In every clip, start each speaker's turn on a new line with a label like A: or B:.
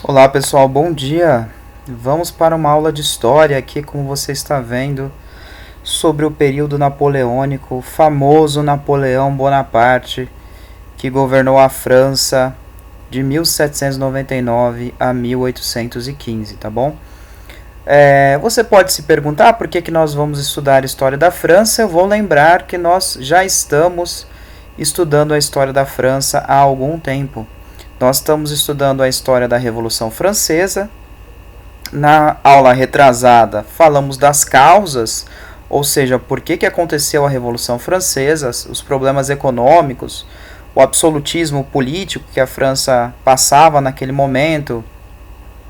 A: Olá pessoal, bom dia! Vamos para uma aula de história aqui, como você está vendo, sobre o período napoleônico, o famoso Napoleão Bonaparte, que governou a França de 1799 a 1815, tá bom? Você pode se perguntar por que nós vamos estudar a história da França. Eu vou lembrar que nós já estamos estudando a história da França há algum tempo. Nós estamos estudando a história da Revolução Francesa. Na aula retrasada, falamos das causas, ou seja, por que aconteceu a Revolução Francesa, os problemas econômicos, o absolutismo político que a França passava naquele momento,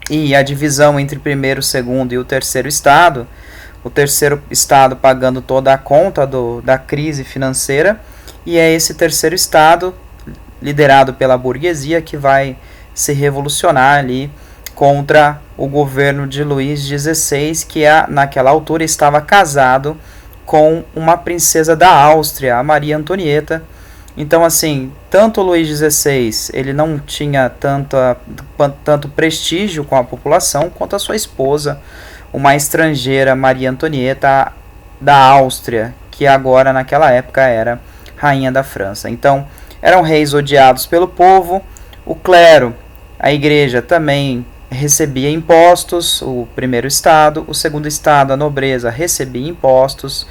A: e a divisão entre primeiro, segundo e o terceiro estado. O terceiro estado pagando toda a conta da crise financeira, e é esse terceiro estado liderado pela burguesia, que vai se revolucionar ali contra o governo de Luís XVI, que naquela altura estava casado com uma princesa da Áustria, a Maria Antonieta. Então, assim, tanto Luís XVI ele não tinha tanto prestígio com a população, quanto a sua esposa, uma estrangeira, Maria Antonieta da Áustria, que agora, naquela época, era rainha da França. Então, eram reis odiados pelo povo. O clero, a igreja, também recebia impostos. O primeiro estado, o segundo estado, a nobreza, recebia impostos.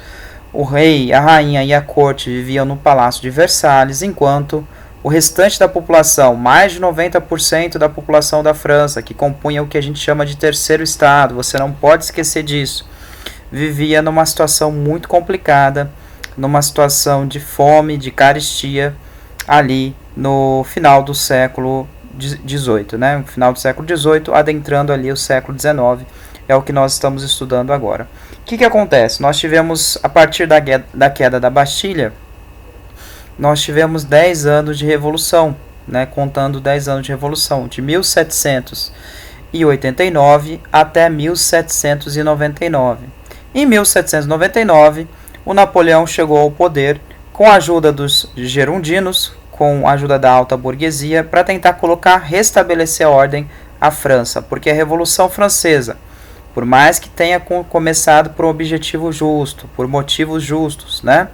A: O rei, a rainha e a corte viviam no Palácio de Versalhes, enquanto o restante da população, mais de 90% da população da França, que compunha o que a gente chama de terceiro estado, você não pode esquecer disso, vivia numa situação muito complicada, numa situação de fome, de carestia, ali no final do século XVIII, né? No final do século XVIII, adentrando ali o século XIX, é o que nós estamos estudando agora. O que acontece? Nós tivemos, a partir da queda da Bastilha, nós tivemos 10 anos de revolução, né? Contando 10 anos de revolução, de 1789 até 1799. Em 1799, o Napoleão chegou ao poder com a ajuda dos gerundinos, com a ajuda da alta burguesia, para tentar restabelecer a ordem à França, porque a Revolução Francesa, por mais que tenha começado por um objetivo justo, por motivos justos, né,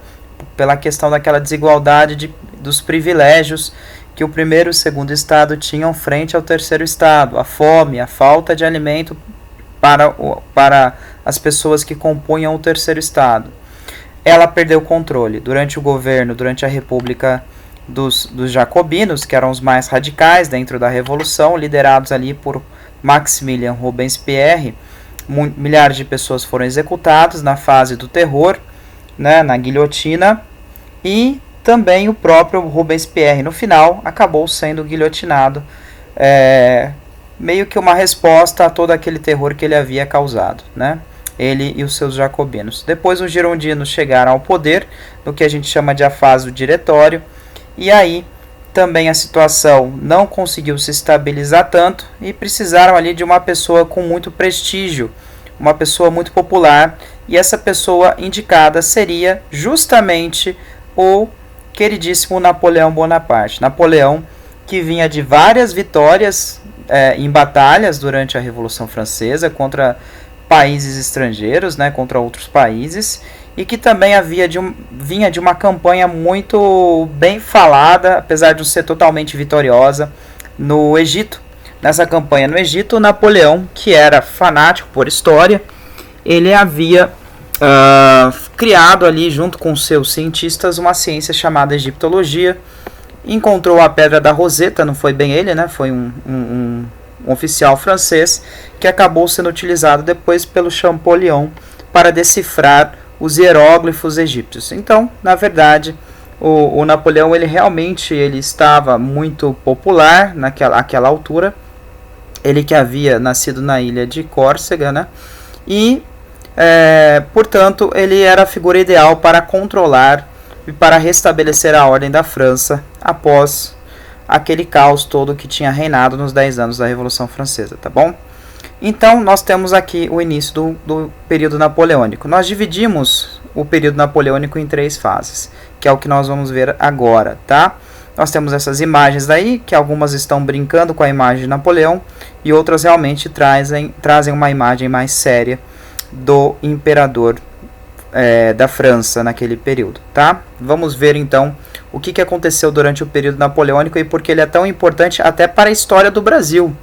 A: pela questão daquela desigualdade dos privilégios que o primeiro e o segundo estado tinham frente ao terceiro estado, a fome, a falta de alimento para as pessoas que compunham o terceiro estado, ela perdeu o controle durante a República dos Jacobinos, que eram os mais radicais dentro da Revolução, liderados ali por Maximilien Robespierre. Milhares de pessoas foram executadas na fase do terror, né, na guilhotina, e também o próprio Robespierre, no final, acabou sendo guilhotinado, meio que uma resposta a todo aquele terror que ele havia causado, né? Ele e os seus jacobinos. Depois os girondinos chegaram ao poder, no que a gente chama de a fase do diretório, e aí também a situação não conseguiu se estabilizar tanto e precisaram ali de uma pessoa com muito prestígio, uma pessoa muito popular, e essa pessoa indicada seria justamente o queridíssimo Napoleão Bonaparte. Napoleão, que vinha de várias vitórias em batalhas durante a Revolução Francesa contra países estrangeiros, né, contra outros países, e que também vinha de uma campanha muito bem falada, apesar de não ser totalmente vitoriosa, no Egito. Nessa campanha no Egito, Napoleão, que era fanático por história, ele havia criado ali, junto com seus cientistas, uma ciência chamada egiptologia. Encontrou a Pedra da Roseta, não foi bem ele, né, foi um oficial francês, que acabou sendo utilizado depois pelo Champollion para decifrar os hieróglifos egípcios. Então, na verdade, o Napoleão ele realmente estava muito popular naquela altura. Ele que havia nascido na ilha de Córcega, né? E, portanto, ele era a figura ideal para controlar e para restabelecer a ordem da França após aquele caos todo que tinha reinado nos 10 anos da Revolução Francesa, tá bom? Então, nós temos aqui o início do período napoleônico. Nós dividimos o período napoleônico em 3 fases, que é o que nós vamos ver agora, tá? nós temos essas imagens daí, que algumas estão brincando com a imagem de Napoleão e outras realmente trazem uma imagem mais séria do imperador da França naquele período, tá? Vamos ver então o que aconteceu durante o período napoleônico e por que ele é tão importante até para a história do Brasil.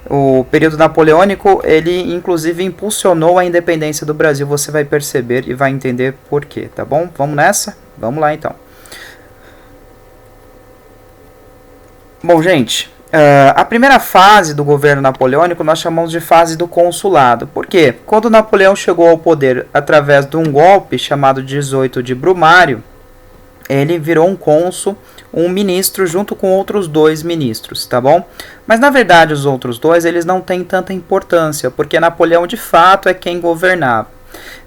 A: O período napoleônico, ele inclusive impulsionou a independência do Brasil, você vai perceber e vai entender por quê, tá bom? Vamos nessa? Vamos lá então. Bom, gente, a primeira fase do governo napoleônico nós chamamos de fase do consulado. Por quê? Quando Napoleão chegou ao poder através de um golpe chamado 18 de Brumário, ele virou um cônsul, um ministro junto com outros 2 ministros, tá bom? Mas na verdade os outros 2 eles não têm tanta importância, porque Napoleão de fato é quem governava.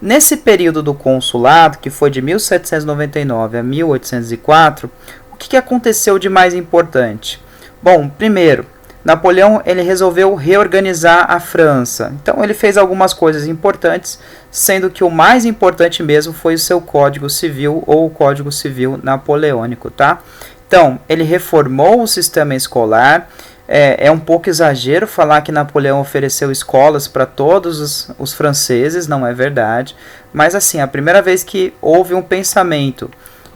A: Nesse período do consulado, que foi de 1799 a 1804, o que aconteceu de mais importante? Bom, primeiro, Napoleão ele resolveu reorganizar a França. Então ele fez algumas coisas importantes, sendo que o mais importante mesmo foi o seu Código Civil ou o Código Civil Napoleônico, tá? Então, ele reformou o sistema escolar. É um pouco exagero falar que Napoleão ofereceu escolas para todos os franceses, não é verdade. Mas assim, a primeira vez que houve um pensamento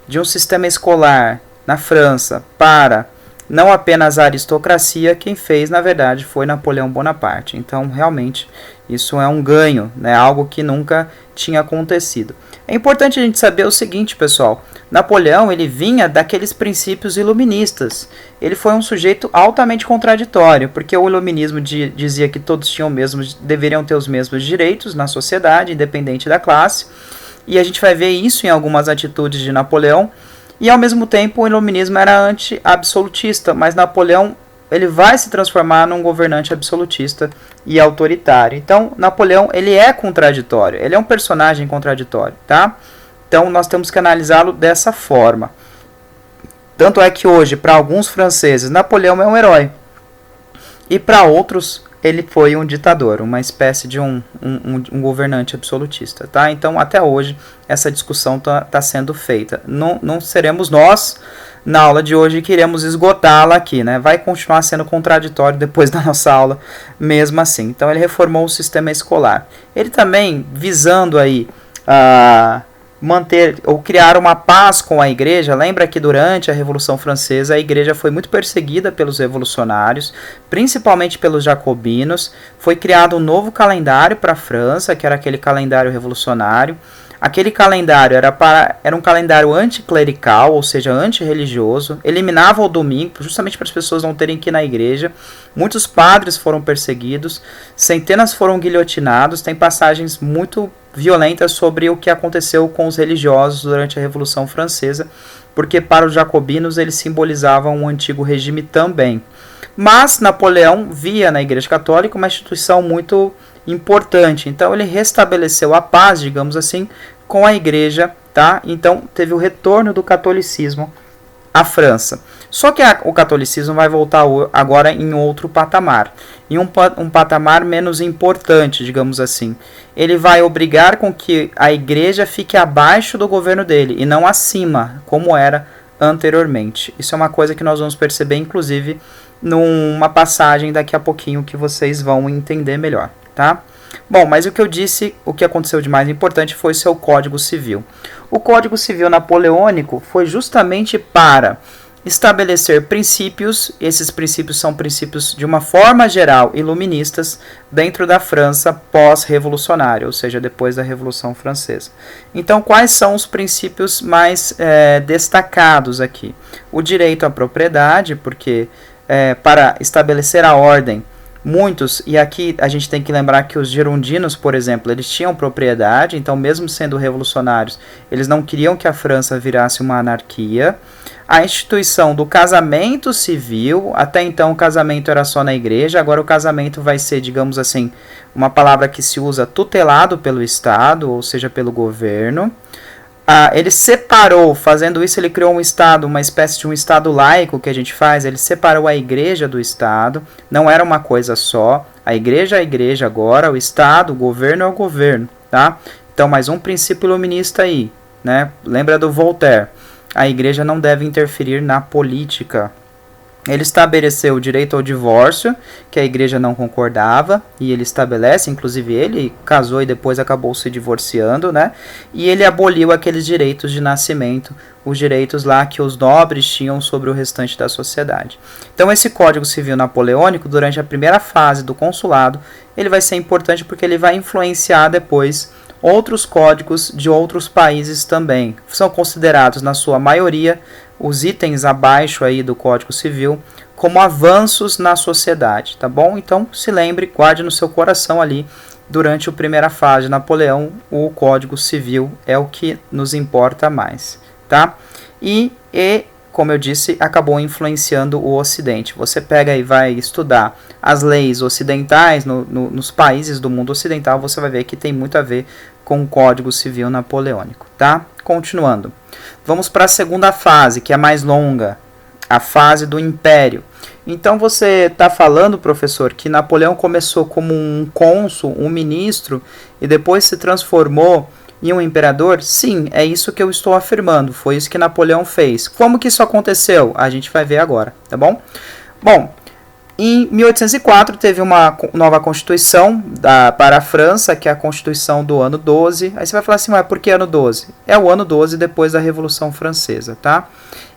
A: de um sistema escolar na França para não apenas a aristocracia, quem fez, na verdade, foi Napoleão Bonaparte. Então, realmente, isso é um ganho, né? Algo que nunca tinha acontecido. É importante a gente saber o seguinte, pessoal. Napoleão, ele vinha daqueles princípios iluministas. Ele foi um sujeito altamente contraditório, porque o iluminismo dizia que todos deveriam ter os mesmos direitos na sociedade, independente da classe. E a gente vai ver isso em algumas atitudes de Napoleão. E ao mesmo tempo o iluminismo era anti-absolutista, mas Napoleão ele vai se transformar num governante absolutista e autoritário. Então Napoleão ele é contraditório, ele é um personagem contraditório, tá? Então nós temos que analisá-lo dessa forma. Tanto é que hoje para alguns franceses Napoleão é um herói e para outros ele foi um ditador, uma espécie de um governante absolutista, tá? Então, até hoje, essa discussão tá sendo feita. Não seremos nós, na aula de hoje, que iremos esgotá-la aqui, né? Vai continuar sendo contraditório depois da nossa aula, mesmo assim. Então, ele reformou o sistema escolar. Ele também, visando aí manter ou criar uma paz com a igreja. Lembra que durante a Revolução Francesa a igreja foi muito perseguida pelos revolucionários, principalmente pelos jacobinos. Foi criado um novo calendário para a França, que era aquele calendário revolucionário. Aquele calendário era um calendário anticlerical, ou seja, antirreligioso, eliminava o domingo, justamente para as pessoas não terem que ir na igreja. Muitos padres foram perseguidos, centenas foram guilhotinados. Tem passagens muito violentas sobre o que aconteceu com os religiosos durante a Revolução Francesa, porque para os jacobinos eles simbolizavam um antigo regime também. Mas Napoleão via na Igreja Católica uma instituição muito importante, então ele restabeleceu a paz, digamos assim, com a igreja, tá? Então teve o retorno do catolicismo à França. Só que o catolicismo vai voltar agora em outro patamar, em um patamar menos importante, digamos assim. Ele vai obrigar com que a igreja fique abaixo do governo dele e não acima, como era anteriormente. Isso é uma coisa que nós vamos perceber, inclusive, numa passagem daqui a pouquinho que vocês vão entender melhor. Tá? Bom, mas o que eu disse, o que aconteceu de mais importante foi seu Código Civil. O Código Civil Napoleônico foi justamente para estabelecer princípios. Esses princípios são princípios de uma forma geral iluministas dentro da França pós-revolucionária, ou seja, depois da Revolução Francesa. Então, quais são os princípios mais destacados aqui? O direito à propriedade, porque para estabelecer a ordem, muitos, e aqui a gente tem que lembrar que os girondinos, por exemplo, eles tinham propriedade, então mesmo sendo revolucionários, eles não queriam que a França virasse uma anarquia. A instituição do casamento civil, até então o casamento era só na igreja, agora o casamento vai ser, digamos assim, uma palavra que se usa tutelado pelo Estado, ou seja, pelo governo. Ele separou, fazendo isso ele criou um Estado, uma espécie de um Estado laico que a gente faz, ele separou a igreja do Estado, não era uma coisa só, a igreja é a igreja agora, o Estado, o governo é o governo, tá? Então, mais um princípio iluminista aí, né? Lembra do Voltaire. a igreja não deve interferir na política. Ele estabeleceu o direito ao divórcio, que a igreja não concordava, e ele estabelece, inclusive ele casou e depois acabou se divorciando, né? E ele aboliu aqueles direitos de nascimento, os direitos lá que os nobres tinham sobre o restante da sociedade. Então esse Código Civil Napoleônico, durante a primeira fase do consulado, ele vai ser importante porque ele vai influenciar depois outros códigos de outros países também. São considerados, na sua maioria, os itens abaixo aí do Código Civil como avanços na sociedade, tá bom? Então, se lembre, guarde no seu coração ali, durante a primeira fase de Napoleão, o Código Civil é o que nos importa mais, tá? E como eu disse, acabou influenciando o Ocidente. Você pega e vai estudar as leis ocidentais nos países do mundo ocidental, você vai ver que tem muito a ver com o Código Civil Napoleônico, tá? Continuando. Vamos para a segunda fase, que é a mais longa, a fase do Império. Então você está falando, professor, que Napoleão começou como um cônsul, um ministro, e depois se transformou em um imperador? Sim, é isso que eu estou afirmando. Foi isso que Napoleão fez. Como que isso aconteceu? A gente vai ver agora, tá bom? Bom, em 1804 teve uma nova Constituição para a França, que é a Constituição do ano 12. Aí você vai falar assim, mas por que ano 12? É o ano 12 depois da Revolução Francesa, tá?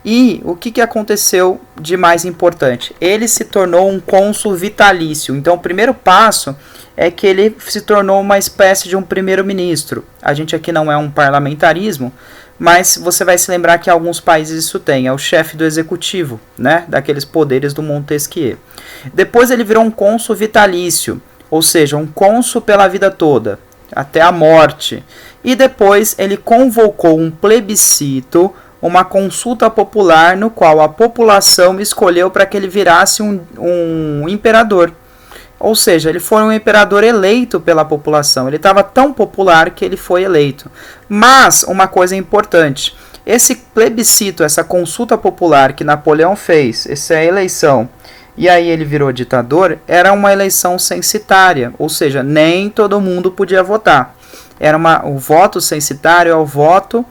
A: E o que aconteceu de mais importante? Ele se tornou um cônsul vitalício. Então o primeiro passo é que ele se tornou uma espécie de um primeiro-ministro. A gente aqui não é um parlamentarismo, mas você vai se lembrar que em alguns países isso tem, é o chefe do executivo, né, daqueles poderes do Montesquieu. Depois ele virou um cônsul vitalício, ou seja, um cônsul pela vida toda, até a morte. E depois ele convocou um plebiscito, uma consulta popular, no qual a população escolheu para que ele virasse um imperador. Ou seja, ele foi um imperador eleito pela população. Ele estava tão popular que ele foi eleito. Mas, uma coisa importante, esse plebiscito, essa consulta popular que Napoleão fez, essa eleição, e aí ele virou ditador, era uma eleição censitária. Ou seja, nem todo mundo podia votar. O voto censitário é o voto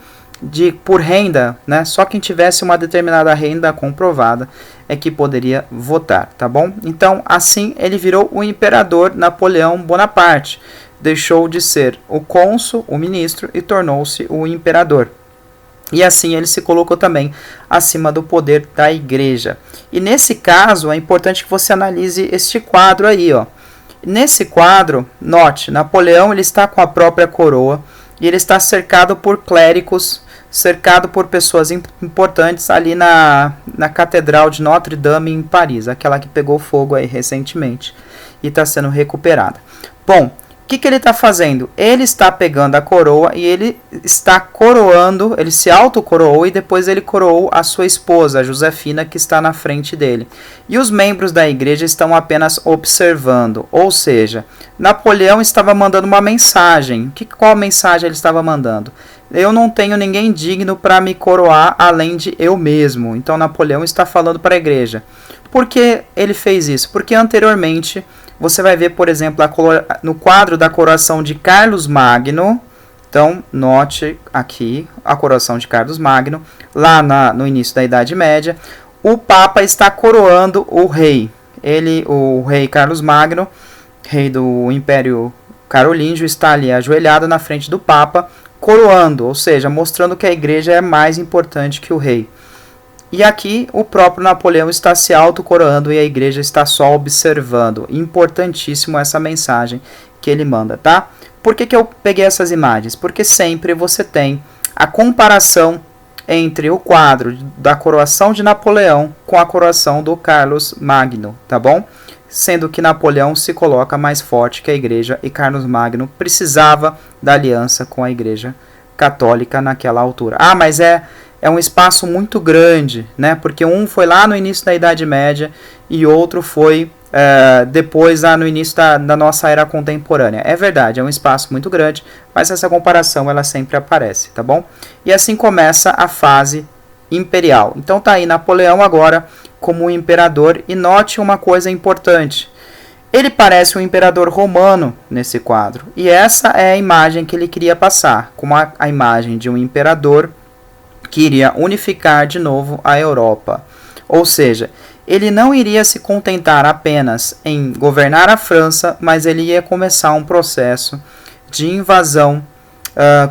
A: por renda, né? Só quem tivesse uma determinada renda comprovada é que poderia votar, tá bom? Então, assim, ele virou o imperador Napoleão Bonaparte. Deixou de ser o cônsul, o ministro, e tornou-se o imperador. E assim ele se colocou também acima do poder da igreja. E nesse caso, é importante que você analise este quadro aí, ó. Nesse quadro, note, Napoleão ele está com a própria coroa e ele está cercado por clérigos, cercado por pessoas importantes ali na Catedral de Notre-Dame em Paris, aquela que pegou fogo aí recentemente e está sendo recuperada. Bom, o que ele está fazendo? Ele está pegando a coroa e ele está coroando, ele se autocoroou e depois ele coroou a sua esposa, a Josefina, que está na frente dele. E os membros da igreja estão apenas observando, ou seja, Napoleão estava mandando uma mensagem. Qual mensagem ele estava mandando? Eu não tenho ninguém digno para me coroar além de eu mesmo. Então Napoleão está falando para a igreja. Por que ele fez isso? Porque anteriormente você vai ver, por exemplo, no quadro da coroação de Carlos Magno. Então, note aqui a coroação de Carlos Magno, lá no início da Idade Média. O Papa está coroando o rei. O rei Carlos Magno, rei do Império Carolíngio, está ali ajoelhado na frente do Papa, coroando, ou seja, mostrando que a igreja é mais importante que o rei. E aqui o próprio Napoleão está se autocoroando e a igreja está só observando. Importantíssimo essa mensagem que ele manda, tá? Por que eu peguei essas imagens? Porque sempre você tem a comparação entre o quadro da coroação de Napoleão com a coroação do Carlos Magno, tá bom? Sendo que Napoleão se coloca mais forte que a igreja e Carlos Magno precisava da aliança com a igreja católica naquela altura. Ah, mas é um espaço muito grande, né? Porque um foi lá no início da Idade Média e outro foi depois no início da nossa era contemporânea. É verdade, é um espaço muito grande, mas essa comparação ela sempre aparece, tá bom? E assim começa a fase imperial. Então tá aí Napoleão agora como imperador, e note uma coisa importante. Ele parece um imperador romano nesse quadro, e essa é a imagem que ele queria passar, como a imagem de um imperador que iria unificar de novo a Europa. Ou seja, ele não iria se contentar apenas em governar a França, mas ele ia começar um processo de invasão,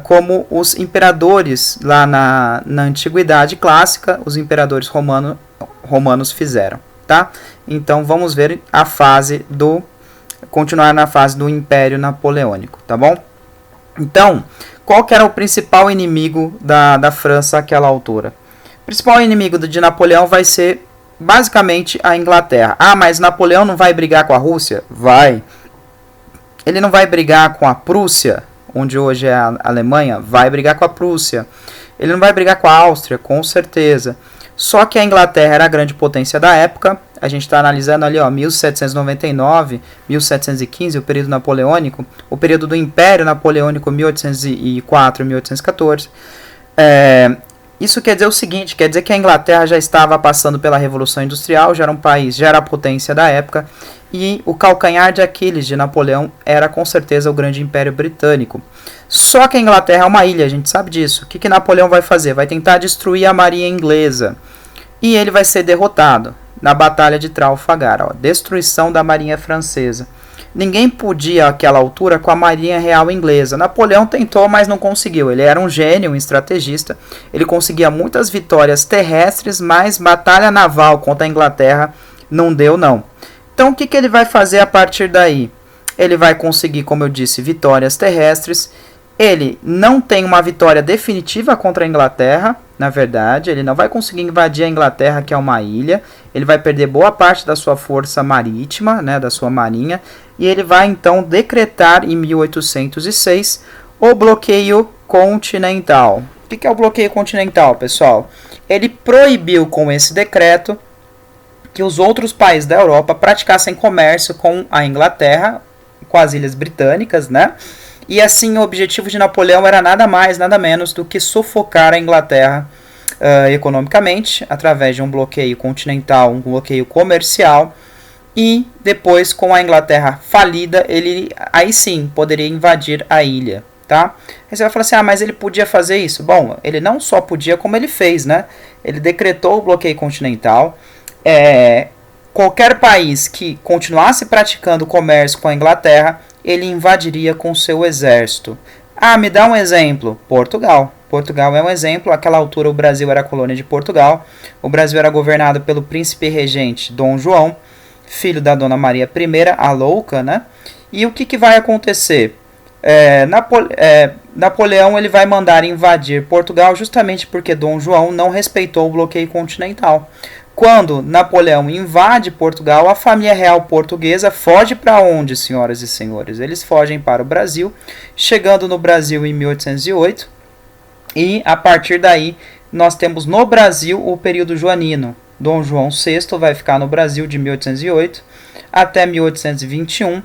A: como os imperadores lá na Antiguidade Clássica, os imperadores romanos fizeram. Tá? Então vamos ver a fase continuar na fase do Império Napoleônico, tá bom? Então, qual que era o principal inimigo da França àquela altura? O principal inimigo de Napoleão vai ser basicamente a Inglaterra. Ah, mas Napoleão não vai brigar com a Rússia? Vai. Ele não vai brigar com a Prússia, onde hoje é a Alemanha? Vai brigar com a Prússia. Ele não vai brigar com a Áustria? Com certeza. Só que a Inglaterra era a grande potência da época. A gente está analisando ali, 1799, 1715, o período napoleônico, o período do Império Napoleônico, 1804, 1814. Isso quer dizer o seguinte, quer dizer que a Inglaterra já estava passando pela Revolução Industrial, já era um país, já era a potência da época, e o calcanhar de Aquiles de Napoleão era com certeza o grande Império Britânico. Só que a Inglaterra é uma ilha, a gente sabe disso. O que Napoleão vai fazer? Vai tentar destruir a marinha inglesa. E ele vai ser derrotado na Batalha de Trafalgar, destruição da marinha francesa. Ninguém podia, àquela altura, com a marinha real inglesa. Napoleão tentou, mas não conseguiu. Ele era um gênio, um estrategista. Ele conseguia muitas vitórias terrestres, mas batalha naval contra a Inglaterra não deu, não. Então, o que ele vai fazer a partir daí? Ele vai conseguir, como eu disse, vitórias terrestres. Ele não tem uma vitória definitiva contra a Inglaterra, na verdade. Ele não vai conseguir invadir a Inglaterra, que é uma ilha. Ele vai perder boa parte da sua força marítima, né, da sua marinha. E ele vai, então, decretar em 1806 o bloqueio continental. O que é o bloqueio continental, pessoal? Ele proibiu com esse decreto que os outros países da Europa praticassem comércio com a Inglaterra, com as Ilhas Britânicas, né? E assim o objetivo de Napoleão era nada mais, nada menos do que sufocar a Inglaterra economicamente, através de um bloqueio continental, um bloqueio comercial, e depois, com a Inglaterra falida, ele aí sim poderia invadir a ilha. Tá? Aí você vai falar assim, mas ele podia fazer isso? Bom, ele não só podia, como ele fez, né? Ele decretou o bloqueio continental. Qualquer país que continuasse praticando comércio com a Inglaterra, ele invadiria com seu exército. Me dá um exemplo. Portugal. Portugal é um exemplo. Àquela altura o Brasil era colônia de Portugal. O Brasil era governado pelo príncipe regente Dom João, filho da Dona Maria I, a louca, né? E o que vai acontecer? Napoleão ele vai mandar invadir Portugal justamente porque Dom João não respeitou o bloqueio continental. Quando Napoleão invade Portugal, a família real portuguesa foge para onde, senhoras e senhores? Eles fogem para o Brasil, chegando no Brasil em 1808, e a partir daí nós temos no Brasil o período joanino. Dom João VI vai ficar no Brasil de 1808 até 1821,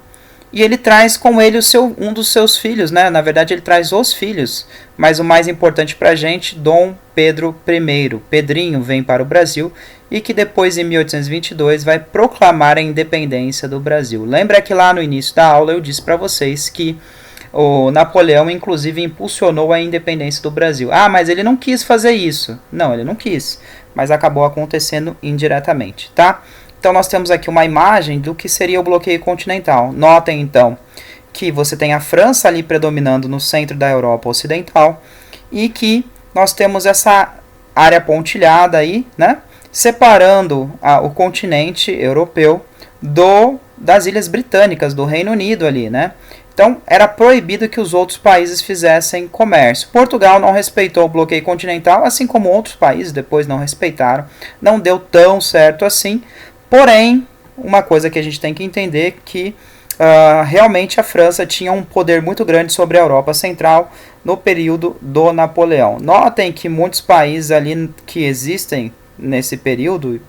A: e ele traz com ele um dos seus filhos, né? Na verdade ele traz os filhos, mas o mais importante para a gente, Dom Pedro I, Pedrinho, vem para o Brasil, e que depois, em 1822, vai proclamar a independência do Brasil. Lembra que lá no início da aula eu disse para vocês que o Napoleão, inclusive, impulsionou a independência do Brasil. Mas ele não quis fazer isso. Não, ele não quis, mas acabou acontecendo indiretamente, tá? Então nós temos aqui uma imagem do que seria o bloqueio continental. Notem, então, que você tem a França ali predominando no centro da Europa Ocidental e que nós temos essa área pontilhada aí, né? Separando o continente europeu das Ilhas Britânicas, do Reino Unido ali, né? Então, era proibido que os outros países fizessem comércio. Portugal não respeitou o bloqueio continental, assim como outros países depois não respeitaram. Não deu tão certo assim. Porém, uma coisa que a gente tem que entender é que realmente a França tinha um poder muito grande sobre a Europa Central no período do Napoleão. Notem que muitos países ali que existem nesse período,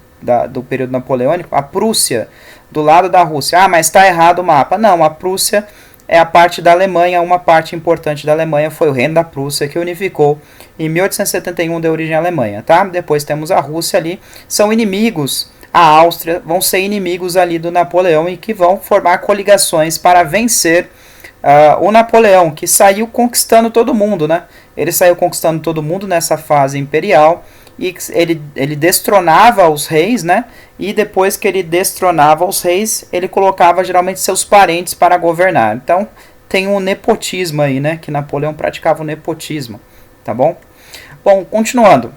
A: do período napoleônico, a Prússia, do lado da Rússia. Mas está errado o mapa. Não, a Prússia é a parte da Alemanha, uma parte importante da Alemanha foi o Reino da Prússia, que unificou em 1871, deu origem à Alemanha, tá? Depois temos a Rússia ali, são inimigos, a Áustria vão ser inimigos ali do Napoleão e que vão formar coligações para vencer o Napoleão, que saiu conquistando todo mundo, né? Ele saiu conquistando todo mundo nessa fase imperial, e ele destronava os reis, né? E depois que ele destronava os reis, ele colocava geralmente seus parentes para governar. Então tem um nepotismo aí, né? Que Napoleão praticava o nepotismo, tá bom? Bom, continuando.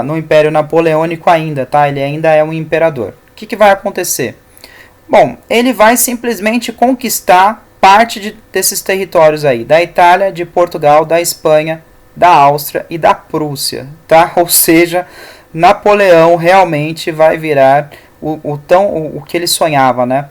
A: No Império Napoleônico ainda, tá? Ele ainda é um imperador. O que vai acontecer? Bom, ele vai simplesmente conquistar parte desses territórios aí, da Itália, de Portugal, da Espanha, da Áustria e da Prússia, tá? Ou seja, Napoleão realmente vai virar o que ele sonhava, né?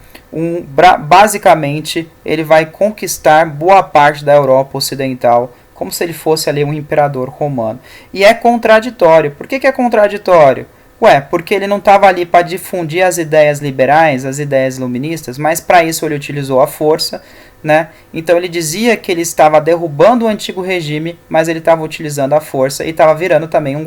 A: Basicamente, ele vai conquistar boa parte da Europa Ocidental, como se ele fosse ali um imperador romano. E é contraditório. Por que é contraditório? Ué, porque ele não estava ali para difundir as ideias liberais, as ideias iluministas, mas para isso ele utilizou a força, né? Então ele dizia que ele estava derrubando o antigo regime, mas ele estava utilizando a força e estava virando também um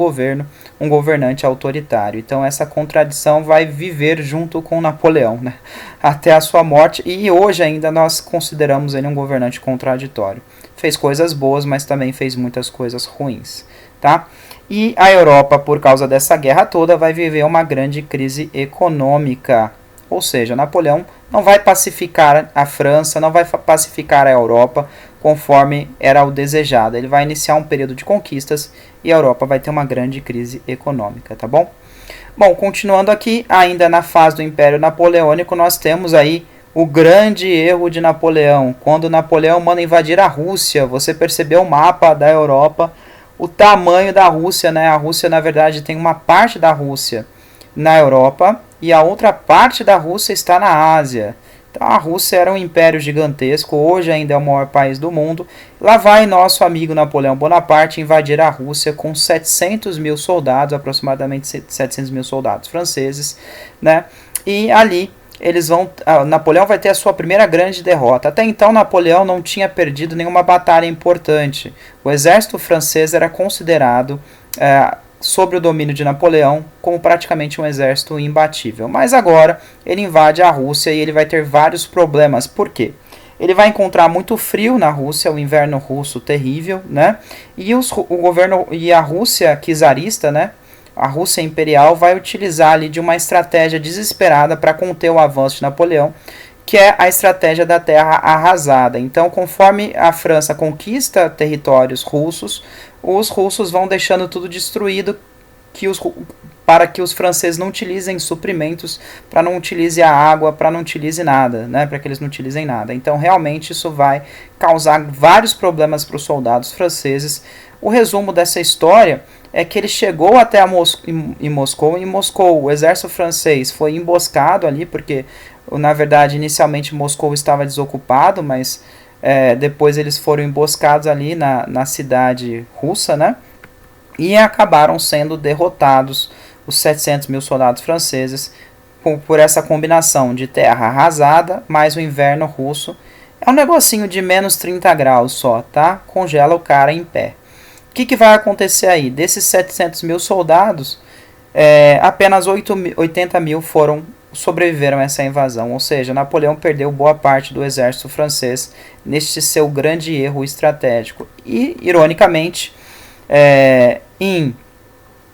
A: governante autoritário. Então essa contradição vai viver junto com Napoleão, né? Até a sua morte, e hoje ainda nós consideramos ele um governante contraditório. Fez coisas boas, mas também fez muitas coisas ruins, tá? E a Europa, por causa dessa guerra toda, vai viver uma grande crise econômica. Ou seja, Napoleão não vai pacificar a França, não vai pacificar a Europa conforme era o desejado. Ele vai iniciar um período de conquistas e a Europa vai ter uma grande crise econômica, tá bom? Bom, continuando aqui, ainda na fase do Império Napoleônico, nós temos aí o grande erro de Napoleão. Quando Napoleão manda invadir a Rússia, você percebeu o mapa da Europa, o tamanho da Rússia, né? A Rússia, na verdade, tem uma parte da Rússia na Europa e a outra parte da Rússia está na Ásia. Então, a Rússia era um império gigantesco, hoje ainda é o maior país do mundo. Lá vai nosso amigo Napoleão Bonaparte invadir a Rússia com 700 mil soldados, aproximadamente 700 mil soldados franceses, né? E ali Napoleão vai ter a sua primeira grande derrota. Até então, Napoleão não tinha perdido nenhuma batalha importante. O exército francês era considerado, sob o domínio de Napoleão, como praticamente um exército imbatível. Mas agora ele invade a Rússia e ele vai ter vários problemas. Por quê? Ele vai encontrar muito frio na Rússia, o inverno russo terrível, né? E a Rússia czarista, né? A Rússia imperial vai utilizar ali de uma estratégia desesperada para conter o avanço de Napoleão, que é a estratégia da terra arrasada. Então, conforme a França conquista territórios russos, os russos vão deixando tudo destruído para que os franceses não utilizem suprimentos, para não utilizem a água, para não utilizem nada, né? Para que eles não utilizem nada. Então, realmente, isso vai causar vários problemas para os soldados franceses. O resumo dessa história é que ele chegou até em Moscou, o exército francês foi emboscado ali, porque, na verdade, inicialmente Moscou estava desocupado, mas depois eles foram emboscados ali na cidade russa, né? E acabaram sendo derrotados os 700 mil soldados franceses por essa combinação de terra arrasada mais o inverno russo. É um negocinho de menos 30 graus só, tá? Congela o cara em pé. O que vai acontecer aí? Desses 700 mil soldados, apenas 80 mil sobreviveram a essa invasão. Ou seja, Napoleão perdeu boa parte do exército francês neste seu grande erro estratégico. E, ironicamente,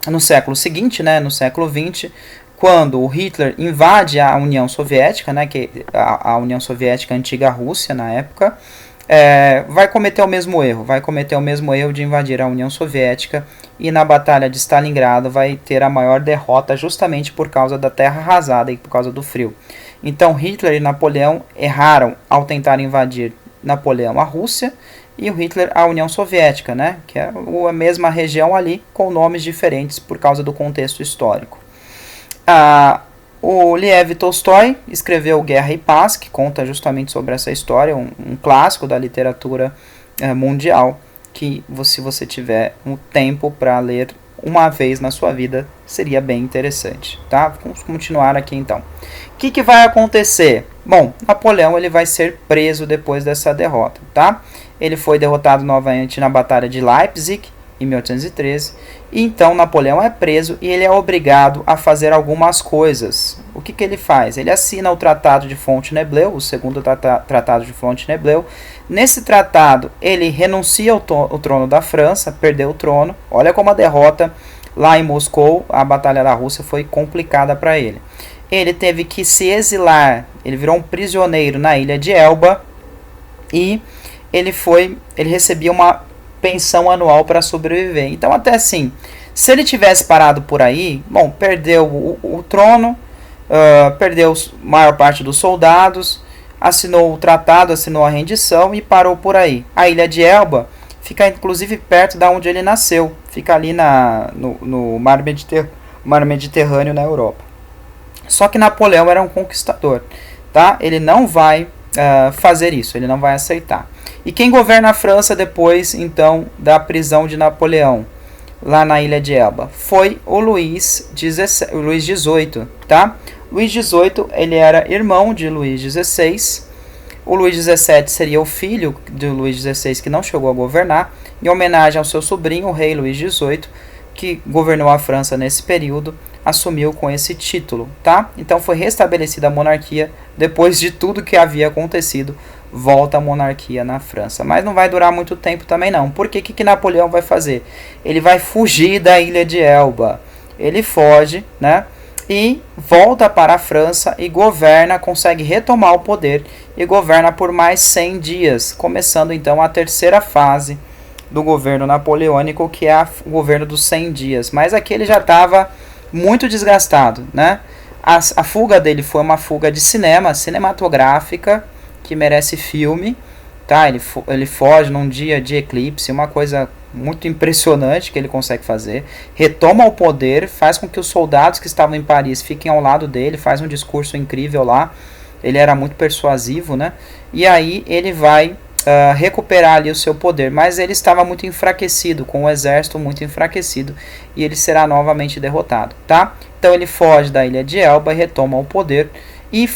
A: no século seguinte, né, no século XX, quando o Hitler invade a União Soviética, né, que a União Soviética, a antiga Rússia na época, vai cometer o mesmo erro de invadir a União Soviética, e na Batalha de Stalingrado vai ter a maior derrota justamente por causa da terra arrasada e por causa do frio. Então Hitler e Napoleão erraram ao tentar invadir Napoleão a Rússia e o Hitler a União Soviética, né, que é a mesma região ali com nomes diferentes por causa do contexto histórico. O Lev Tolstói escreveu Guerra e Paz, que conta justamente sobre essa história, um clássico da literatura mundial, que se você tiver um tempo para ler uma vez na sua vida, seria bem interessante. Tá? Vamos continuar aqui então. O que vai acontecer? Bom, Napoleão ele vai ser preso depois dessa derrota. Tá? Ele foi derrotado novamente na Batalha de Leipzig, em 1813, e então Napoleão é preso e ele é obrigado a fazer algumas coisas. O que, que ele faz? Ele assina o Tratado de Fontainebleau, o segundo Tratado de Fontainebleau. Nesse tratado, ele renuncia ao trono da França, perdeu o trono. Olha como a derrota lá em Moscou, a Batalha da Rússia, foi complicada para ele. Ele teve que se exilar, ele virou um prisioneiro na ilha de Elba e ele recebia uma pensão anual para sobreviver. Então, até assim, se ele tivesse parado por aí, bom, perdeu o trono, perdeu a maior parte dos soldados, assinou o tratado, assinou a rendição e parou por aí. A ilha de Elba fica inclusive perto da onde ele nasceu, fica ali no Mar Mediterrâneo na Europa. Só que Napoleão era um conquistador, tá? Ele não vai fazer isso, ele não vai aceitar. E quem governa a França depois, então, da prisão de Napoleão, lá na ilha de Elba, foi o Luís XVIII, tá? Luís XVIII, ele era irmão de Luís XVI. O Luís XVII seria o filho de Luís XVI que não chegou a governar, em homenagem ao seu sobrinho, o rei Luís XVIII, que governou a França nesse período, assumiu com esse título, tá? Então foi restabelecida a monarquia depois de tudo que havia acontecido, volta a monarquia na França. Mas não vai durar muito tempo também não. Por que que Napoleão vai fazer? Ele vai fugir da ilha de Elba. Ele foge, né? E volta para a França e governa, consegue retomar o poder e governa por mais 100 dias, começando então a terceira fase do governo napoleônico, que é o governo dos 100 dias. Mas aqui ele já estava muito desgastado, né? A fuga dele foi uma fuga de cinematográfica, que merece filme, tá? Ele foge num dia de eclipse, uma coisa muito impressionante que ele consegue fazer. Retoma o poder, faz com que os soldados que estavam em Paris fiquem ao lado dele, faz um discurso incrível lá. Ele era muito persuasivo, né? E aí ele vai recuperar ali o seu poder, mas ele estava muito enfraquecido, com o exército muito enfraquecido, e ele será novamente derrotado, tá? Então ele foge da ilha de Elba e retoma o poder, e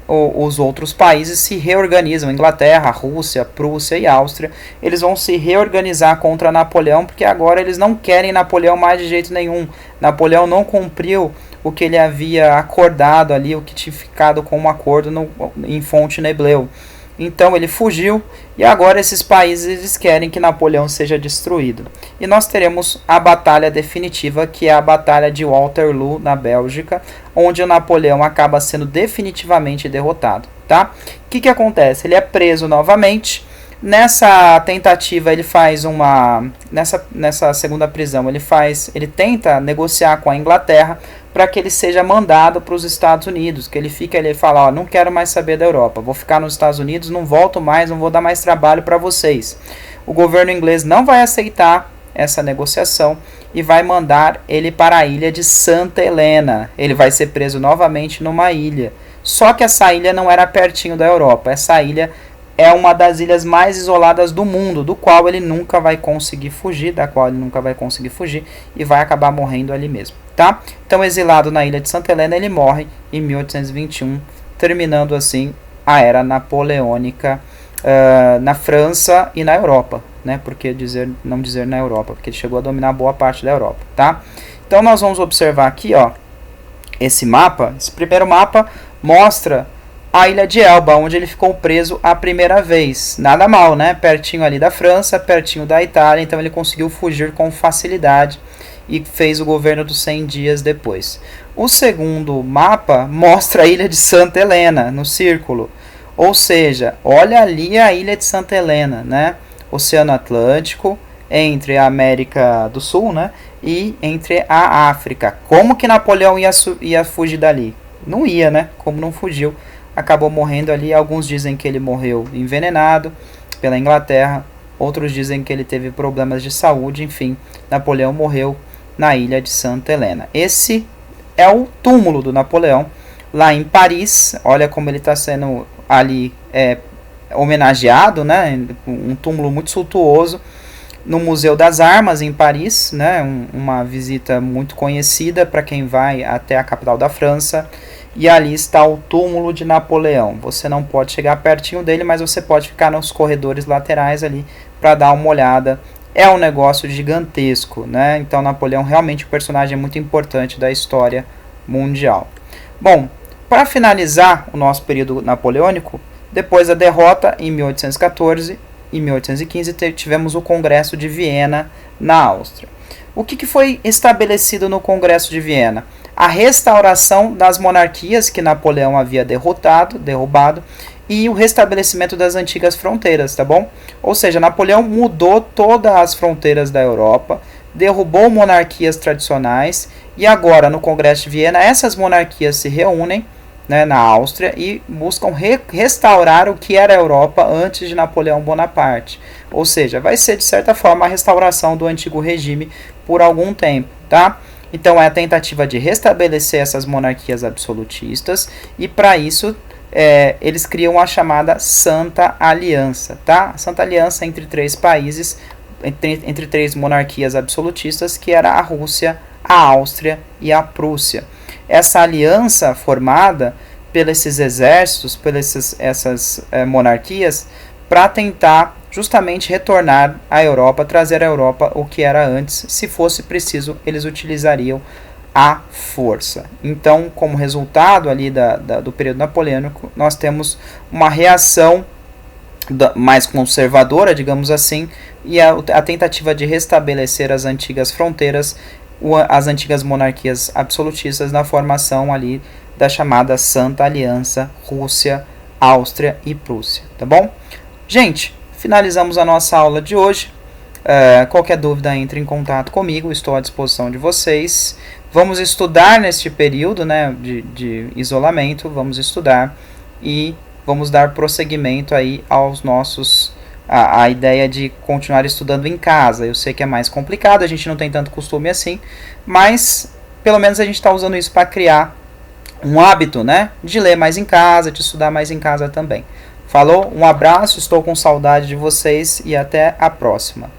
A: os outros países se reorganizam, Inglaterra, Rússia, Prússia e Áustria, eles vão se reorganizar contra Napoleão, porque agora eles não querem Napoleão mais de jeito nenhum. Napoleão não cumpriu o que ele havia acordado ali, o que tinha ficado com um acordo em Fontainebleau. Então ele fugiu e agora esses países eles querem que Napoleão seja destruído. E nós teremos a batalha definitiva, que é a Batalha de Waterloo, na Bélgica, onde o Napoleão acaba sendo definitivamente derrotado. Tá? O que acontece? Ele é preso novamente. Nessa tentativa ele faz nessa segunda prisão ele tenta negociar com a Inglaterra para que ele seja mandado para os Estados Unidos, que ele fala, ó, não quero mais saber da Europa, vou ficar nos Estados Unidos, não volto mais, não vou dar mais trabalho para vocês. O governo inglês não vai aceitar essa negociação e vai mandar ele para a ilha de Santa Helena. Ele vai ser preso novamente numa ilha, só que essa ilha não era pertinho da Europa, essa ilha é uma das ilhas mais isoladas do mundo, da qual ele nunca vai conseguir fugir, e vai acabar morrendo ali mesmo, tá? Então, exilado na ilha de Santa Helena, ele morre em 1821, terminando assim a era napoleônica na França e na Europa, né? Porque não dizer na Europa, porque ele chegou a dominar boa parte da Europa, tá? Então, nós vamos observar aqui, ó, esse mapa. Esse primeiro mapa mostra a ilha de Elba, onde ele ficou preso a primeira vez. Nada mal, né? Pertinho ali da França, pertinho da Itália, então ele conseguiu fugir com facilidade e fez o governo dos 100 dias depois. O segundo mapa mostra a ilha de Santa Helena, no círculo. Ou seja, olha ali a ilha de Santa Helena, né? Oceano Atlântico, entre a América do Sul, né? E entre a África. Como que Napoleão ia fugir dali? Não ia, né? Como não fugiu, acabou morrendo ali. Alguns dizem que ele morreu envenenado pela Inglaterra, outros dizem que ele teve problemas de saúde, enfim, Napoleão morreu na ilha de Santa Helena. Esse é o túmulo do Napoleão, lá em Paris. Olha como ele está sendo ali homenageado, né? Um túmulo muito suntuoso, no Museu das Armas, em Paris, né? Uma visita muito conhecida para quem vai até a capital da França. E ali está o túmulo de Napoleão. Você não pode chegar pertinho dele, mas você pode ficar nos corredores laterais ali para dar uma olhada. É um negócio gigantesco, né? Então Napoleão realmente é um personagem muito importante da história mundial. Bom, Para finalizar o nosso período napoleônico, depois da derrota em 1814 e 1815, tivemos o Congresso de Viena na Áustria. O que foi estabelecido no Congresso de Viena? A restauração das monarquias que Napoleão havia derrubado, e o restabelecimento das antigas fronteiras, tá bom? Ou seja, Napoleão mudou todas as fronteiras da Europa, derrubou monarquias tradicionais, e agora no Congresso de Viena essas monarquias se reúnem, né, na Áustria, e buscam restaurar o que era a Europa antes de Napoleão Bonaparte. Ou seja, vai ser de certa forma a restauração do antigo regime por algum tempo, tá? Então é a tentativa de restabelecer essas monarquias absolutistas, e para isso eles criam a chamada Santa Aliança, tá? Santa Aliança entre três países, entre três monarquias absolutistas, que era a Rússia, a Áustria e a Prússia. Essa aliança formada pelos exércitos, pelas essas monarquias, para tentar justamente retornar à Europa, trazer à Europa o que era antes. Se fosse preciso, eles utilizariam a força. Então, como resultado ali do período napoleônico, nós temos uma reação mais conservadora, digamos assim, e a tentativa de restabelecer as antigas fronteiras, as antigas monarquias absolutistas, na formação ali da chamada Santa Aliança Rússia, Áustria e Prússia, tá bom? Gente, finalizamos a nossa aula de hoje. Qualquer dúvida, entre em contato comigo, estou à disposição de vocês. Vamos estudar neste período, né, de isolamento, vamos estudar e vamos dar prosseguimento aí aos nossos, a ideia de continuar estudando em casa. Eu sei que é mais complicado, a gente não tem tanto costume assim, mas pelo menos a gente está usando isso para criar um hábito, né, de ler mais em casa, de estudar mais em casa também. Falou? Um abraço, estou com saudade de vocês e até a próxima.